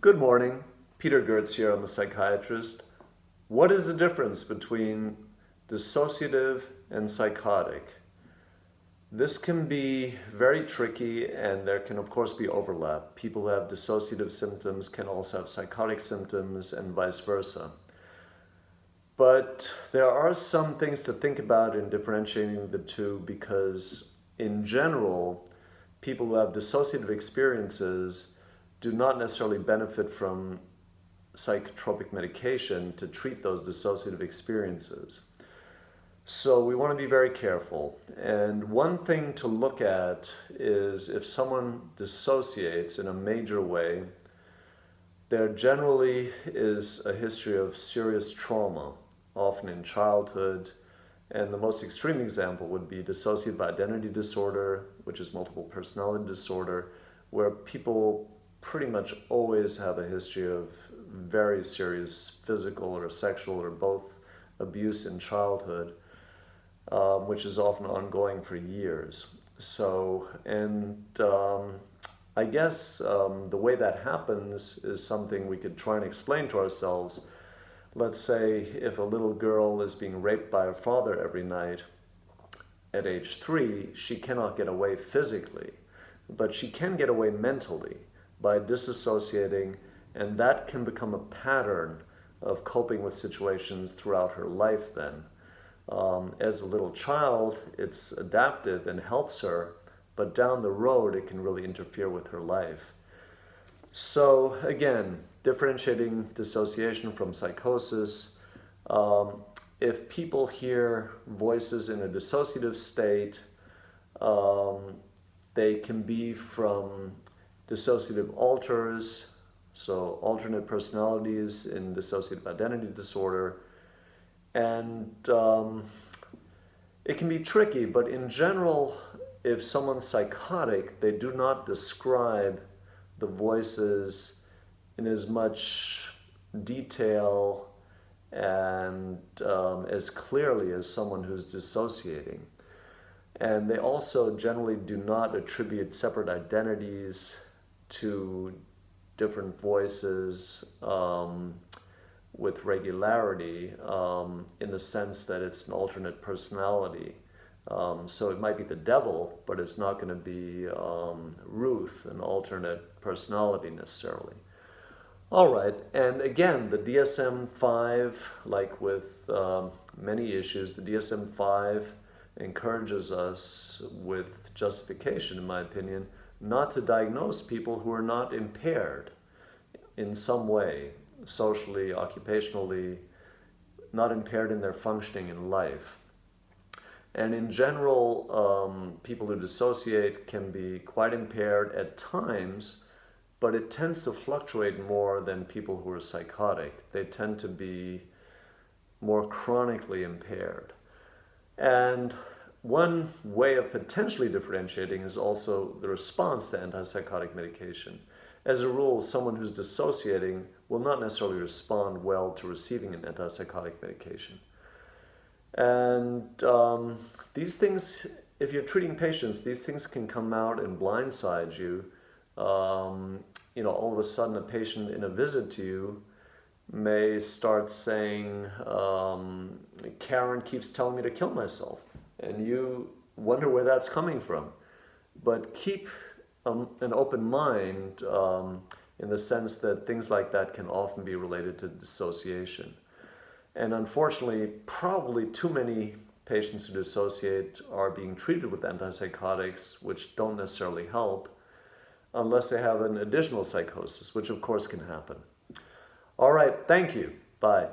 Good morning. Peter Gertz here. I'm a psychiatrist. What is the difference between dissociative and psychotic? This can be very tricky, and there can of course be overlap. People who have dissociative symptoms can also have psychotic symptoms and vice versa. But there are some things to think about in differentiating the two, because in general, people who have dissociative experiences do not necessarily benefit from psychotropic medication to treat those dissociative experiences. So we want to be very careful. And one thing to look at is if someone dissociates in a major way, there generally is a history of serious trauma, often in childhood. And the most extreme example would be dissociative identity disorder, which is multiple personality disorder, where people pretty much always have a history of very serious physical or sexual or both abuse in childhood, which is often ongoing for years. So, I guess the way that happens is something we could try and explain to ourselves. Let's say if a little girl is being raped by her father every night at age 3, she cannot get away physically, but she can get away mentally by disassociating, and that can become a pattern of coping with situations throughout her life then. As a little child, it's adaptive and helps her, but down the road it can really interfere with her life. So again, differentiating dissociation from psychosis. If people hear voices in a dissociative state, they can be from dissociative alters, so alternate personalities in dissociative identity disorder. And it can be tricky, but in general, if someone's psychotic, they do not describe the voices in as much detail and as clearly as someone who's dissociating. And they also generally do not attribute separate identities to different voices with regularity, in the sense that it's an alternate personality. So it might be the devil, but it's not going to be Ruth, an alternate personality necessarily. All right, and again, the DSM-5, like with many issues, the DSM-5 encourages us with justification, in my opinion, not to diagnose people who are not impaired in some way, socially, occupationally, not impaired in their functioning in life. And in general, people who dissociate can be quite impaired at times, but it tends to fluctuate more than people who are psychotic. They tend to be more chronically impaired. And one way of potentially differentiating is also the response to antipsychotic medication. As a rule, someone who's dissociating will not necessarily respond well to receiving an antipsychotic medication. And these things, if you're treating patients, these things can come out and blindside you. All of a sudden a patient in a visit to you may start saying, Karen keeps telling me to kill myself. And you wonder where that's coming from. But keep an open mind in the sense that things like that can often be related to dissociation. And unfortunately, probably too many patients who dissociate are being treated with antipsychotics, which don't necessarily help, unless they have an additional psychosis, which of course can happen. All right, thank you. Bye.